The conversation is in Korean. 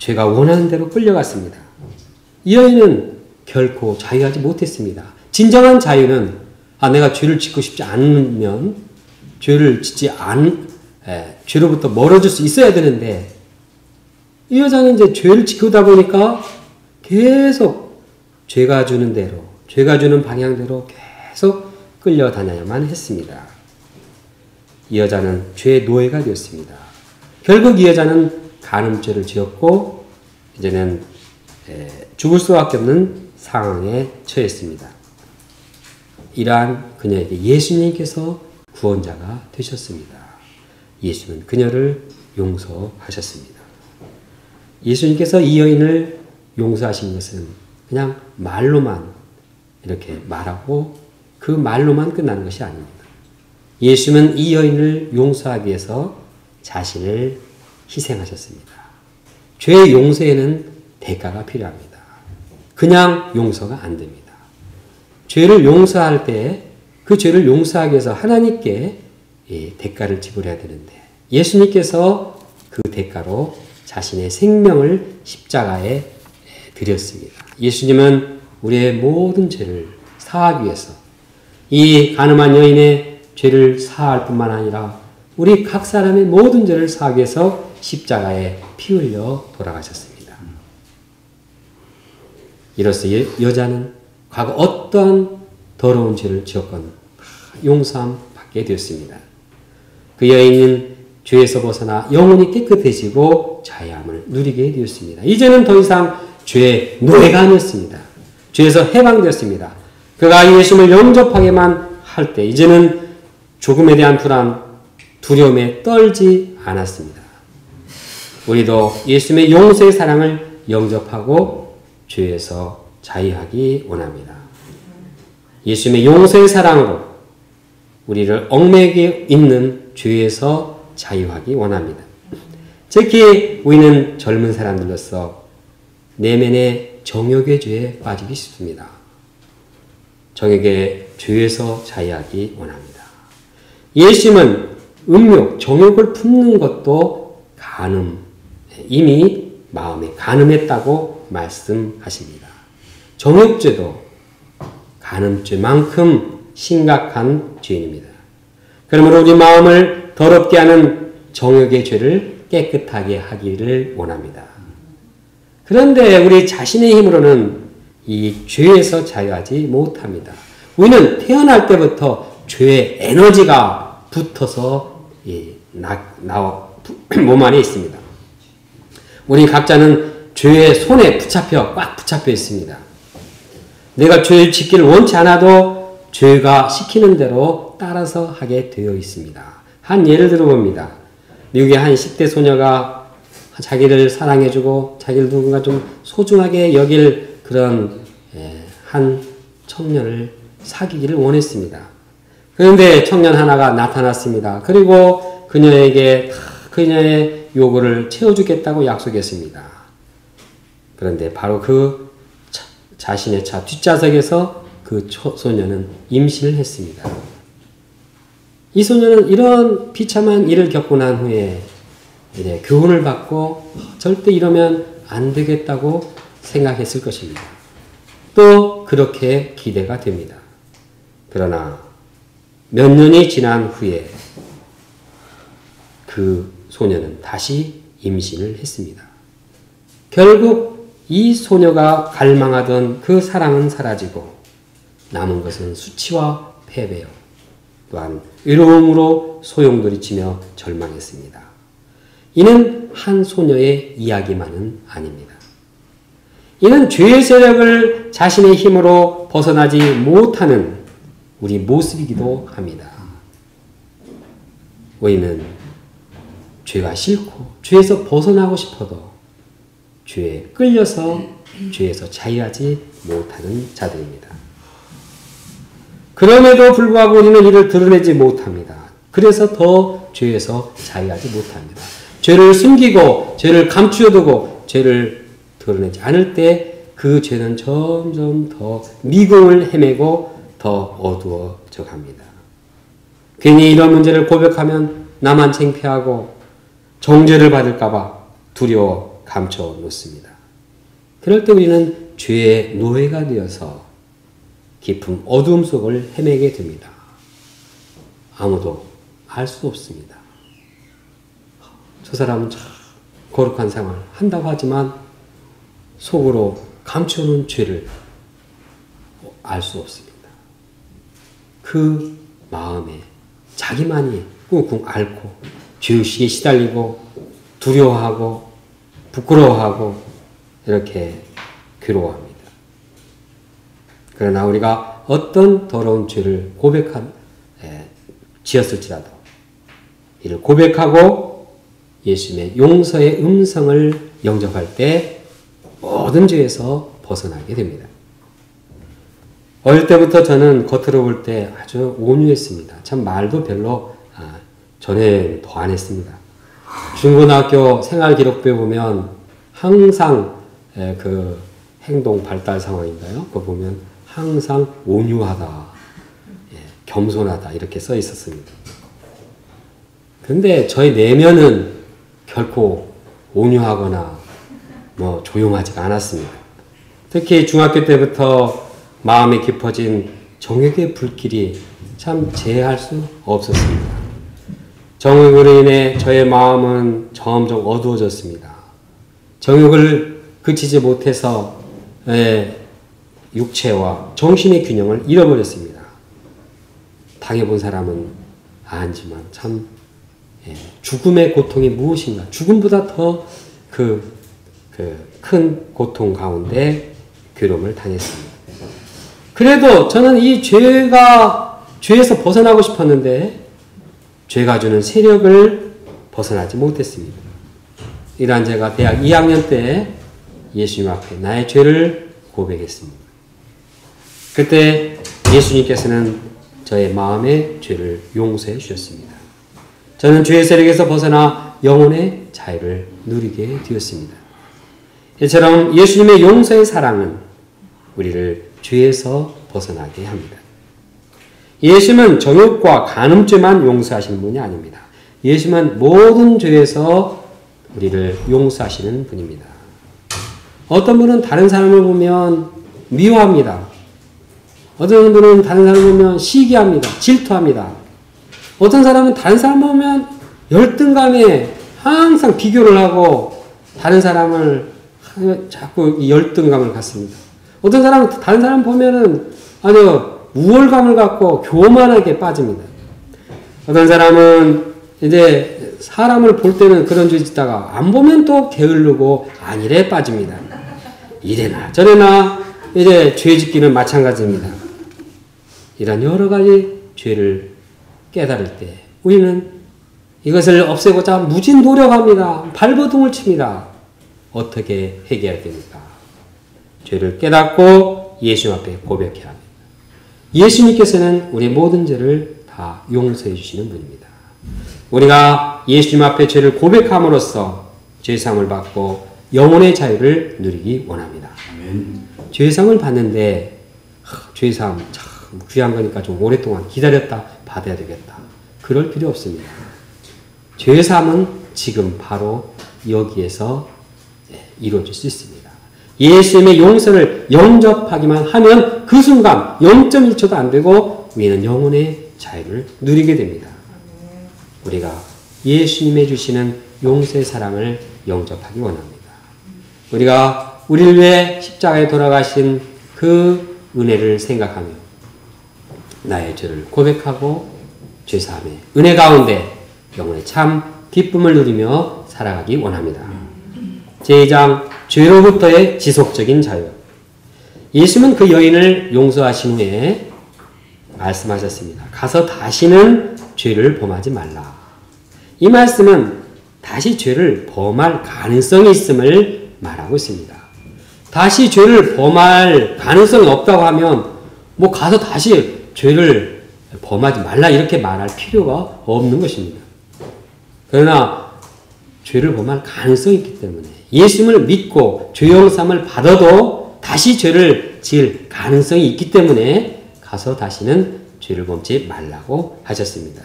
죄가 원하는 대로 끌려갔습니다. 이 여인은 결코 자유하지 못했습니다. 진정한 자유는 내가 죄를 짓고 싶지 않으면 죄를 짓지 죄로부터 멀어질 수 있어야 되는데 이 여자는 이제 죄를 지키다 보니까 계속 죄가 주는 대로, 죄가 주는 방향대로 계속 끌려다녀야만 했습니다. 이 여자는 죄의 노예가 되었습니다. 결국 이 여자는 간음죄를 지었고 이제는 죽을 수밖에 없는 상황에 처했습니다. 이러한 그녀에게 예수님께서 구원자가 되셨습니다. 예수는 그녀를 용서하셨습니다. 예수님께서 이 여인을 용서하신 것은 그냥 말로만 이렇게 말하고 그 말로만 끝나는 것이 아닙니다. 예수는 이 여인을 용서하기 위해서 자신을 희생하셨습니다. 죄의 용서에는 대가가 필요합니다. 그냥 용서가 안 됩니다. 죄를 용서할 때 그 죄를 용서하기 위해서 하나님께 대가를 지불해야 되는데 예수님께서 그 대가로 자신의 생명을 십자가에 드렸습니다. 예수님은 우리의 모든 죄를 사하기 위해서 이 가늠한 여인의 죄를 사할 뿐만 아니라 우리 각 사람의 모든 죄를 사하기 위해서 십자가에 피 흘려 돌아가셨습니다. 이로써 여자는 과거 어떤 더러운 죄를 지었건 용서함 받게 되었습니다. 그 여인은 죄에서 벗어나 영혼이 깨끗해지고 자유함을 누리게 되었습니다. 이제는 더 이상 죄의 노예가 아니었습니다. 죄에서 해방되었습니다. 그가 예수님을 영접하게만 할 때 이제는 죽음에 대한 불안, 두려움에 떨지 않았습니다. 우리도 예수님의 용서의 사랑을 영접하고 죄에서 자유하기 원합니다. 예수님의 용서의 사랑으로 우리를 얽매이게 있는 죄에서 자유하기 원합니다. 특히 우리는 젊은 사람들로서 내면의 정욕의 죄에 빠지기 쉽습니다. 정욕의 죄에서 자유하기 원합니다. 예수님은 음욕, 정욕을 품는 것도 간음, 이미 마음에 간음했다고 말씀하십니다. 정욕죄도 간음죄만큼 심각한 죄입니다. 그러므로 우리 마음을 더럽게 하는 정욕의 죄를 깨끗하게 하기를 원합니다. 그런데 우리 자신의 힘으로는 이 죄에서 자유하지 못합니다. 우리는 태어날 때부터 죄의 에너지가 붙어서 몸 안에 있습니다. 우리 각자는 죄의 손에 꽉 붙잡혀 있습니다. 내가 죄를 짓기를 원치 않아도 죄가 시키는 대로 따라서 하게 되어 있습니다. 한 예를 들어봅니다. 미국의 한 10대 소녀가 자기를 사랑해주고 자기를 누군가 좀 소중하게 여길 그런 한 청년을 사귀기를 원했습니다. 그런데 청년 하나가 나타났습니다. 그리고 그녀에게 그녀의 요구를 채워주겠다고 약속했습니다. 그런데 바로 그 자신의 차 뒷좌석에서 그 소녀는 임신을 했습니다. 이 소녀는 이런 비참한 일을 겪고 난 후에 이제 교훈을 받고 절대 이러면 안 되겠다고 생각했을 것입니다. 또 그렇게 기대가 됩니다. 그러나 몇 년이 지난 후에 그 소녀는 다시 임신을 했습니다. 결국 이 소녀가 갈망하던 그 사랑은 사라지고 남은 것은 수치와 패배요. 또한 외로움으로 소용돌이치며 절망했습니다. 이는 한 소녀의 이야기만은 아닙니다. 이는 죄의 세력을 자신의 힘으로 벗어나지 못하는 우리 모습이기도 합니다. 우리는 죄가 싫고 죄에서 벗어나고 싶어도 죄에 끌려서 죄에서 자유하지 못하는 자들입니다. 그럼에도 불구하고 우리는 이를 드러내지 못합니다. 그래서 더 죄에서 자유하지 못합니다. 죄를 숨기고 죄를 감추어두고 죄를 드러내지 않을 때 그 죄는 점점 더 미궁을 헤매고 더 어두워져 갑니다. 괜히 이런 문제를 고백하면 나만 창피하고 정죄를 받을까 봐 두려워 감춰 놓습니다. 그럴 때 우리는 죄의 노예가 되어서 깊은 어두움 속을 헤매게 됩니다. 아무도 알 수 없습니다. 저 사람은 참 거룩한 생활을 한다고 하지만 속으로 감춰놓은 죄를 알 수 없습니다. 그 마음에 자기만이 꿍꿍 앓고 죄의식에 시달리고 두려워하고 부끄러워하고 이렇게 괴로워합니다. 그러나 우리가 어떤 더러운 죄를 지었을지라도 이를 고백하고 예수님의 용서의 음성을 영접할 때 모든 죄에서 벗어나게 됩니다. 어릴 때부터 저는 겉으로 볼 때 아주 온유했습니다. 참 말도 별로 전에 더 안 했습니다. 중고등학교 생활기록부에 보면 항상 그 행동 발달 상황인가요? 그거 보면 항상 온유하다, 겸손하다 이렇게 써 있었습니다. 그런데 저희 내면은 결코 온유하거나 조용하지가 않았습니다. 특히 중학교 때부터 마음에 깊어진 정욕의 불길이 참 제할 수 없었습니다. 정욕으로 인해 저의 마음은 점점 어두워졌습니다. 정욕을 그치지 못해서 육체와 정신의 균형을 잃어버렸습니다. 당해본 사람은 아지만 참 죽음의 고통이 무엇인가, 죽음보다 더 큰 고통 가운데 괴로움을 당했습니다. 그래도 저는 이 죄에서 벗어나고 싶었는데 죄가 주는 세력을 벗어나지 못했습니다. 이러한 제가 대학 2학년 때 예수님 앞에 나의 죄를 고백했습니다. 그때 예수님께서는 저의 마음의 죄를 용서해 주셨습니다. 저는 죄의 세력에서 벗어나 영혼의 자유를 누리게 되었습니다. 이처럼 예수님의 용서의 사랑은 우리를 죄에서 벗어나게 합니다. 예수님은 정욕과 간음죄만 용서하시는 분이 아닙니다. 예수님은 모든 죄에서 우리를 용서하시는 분입니다. 어떤 분은 다른 사람을 보면 미워합니다. 어떤 분은 다른 사람을 보면 시기합니다. 질투합니다. 어떤 사람은 다른 사람을 보면 열등감에 항상 비교를 하고 다른 사람을 자꾸 열등감을 갖습니다. 어떤 사람은 다른 사람 보면은 아주 우월감을 갖고 교만하게 빠집니다. 어떤 사람은 이제 사람을 볼 때는 그런 죄 짓다가 안 보면 또 게으르고 안일에 빠집니다. 이래나 저래나 이제 죄 짓기는 마찬가지입니다. 이런 여러 가지 죄를 깨달을 때 우리는 이것을 없애고자 무진 노력합니다. 발버둥을 칩니다. 어떻게 해결해야 됩니까? 죄를 깨닫고 예수 앞에 고백해야 합니다. 예수님께서는 우리 모든 죄를 다 용서해 주시는 분입니다. 우리가 예수님 앞에 죄를 고백함으로써 죄사함을 받고 영혼의 자유를 누리기 원합니다. 죄사함을 받는데 죄사함 참 귀한 거니까 좀 오랫동안 기다렸다 받아야 되겠다. 그럴 필요 없습니다. 죄사함은 지금 바로 여기에서 이루어질 수 있습니다. 예수님의 용서를 영접하기만 하면 그 순간 0.1초도 안 되고 우리는 영혼의 자유를 누리게 됩니다. 우리가 예수님의 주시는 용서의 사랑을 영접하기 원합니다. 우리가 우리를 위해 십자가에 돌아가신 그 은혜를 생각하며 나의 죄를 고백하고 죄사함의 은혜 가운데 영혼의 참 기쁨을 누리며 살아가기 원합니다. 제2장 죄로부터의 지속적인 자유. 예수님은 그 여인을 용서하신 후에 말씀하셨습니다. 가서 다시는 죄를 범하지 말라. 이 말씀은 다시 죄를 범할 가능성이 있음을 말하고 있습니다. 다시 죄를 범할 가능성이 없다고 하면 가서 다시 죄를 범하지 말라 이렇게 말할 필요가 없는 것입니다. 그러나 죄를 범할 가능성이 있기 때문에 예수님을 믿고 죄 용서함을 받아도 다시 죄를 지을 가능성이 있기 때문에 가서 다시는 죄를 범지 말라고 하셨습니다.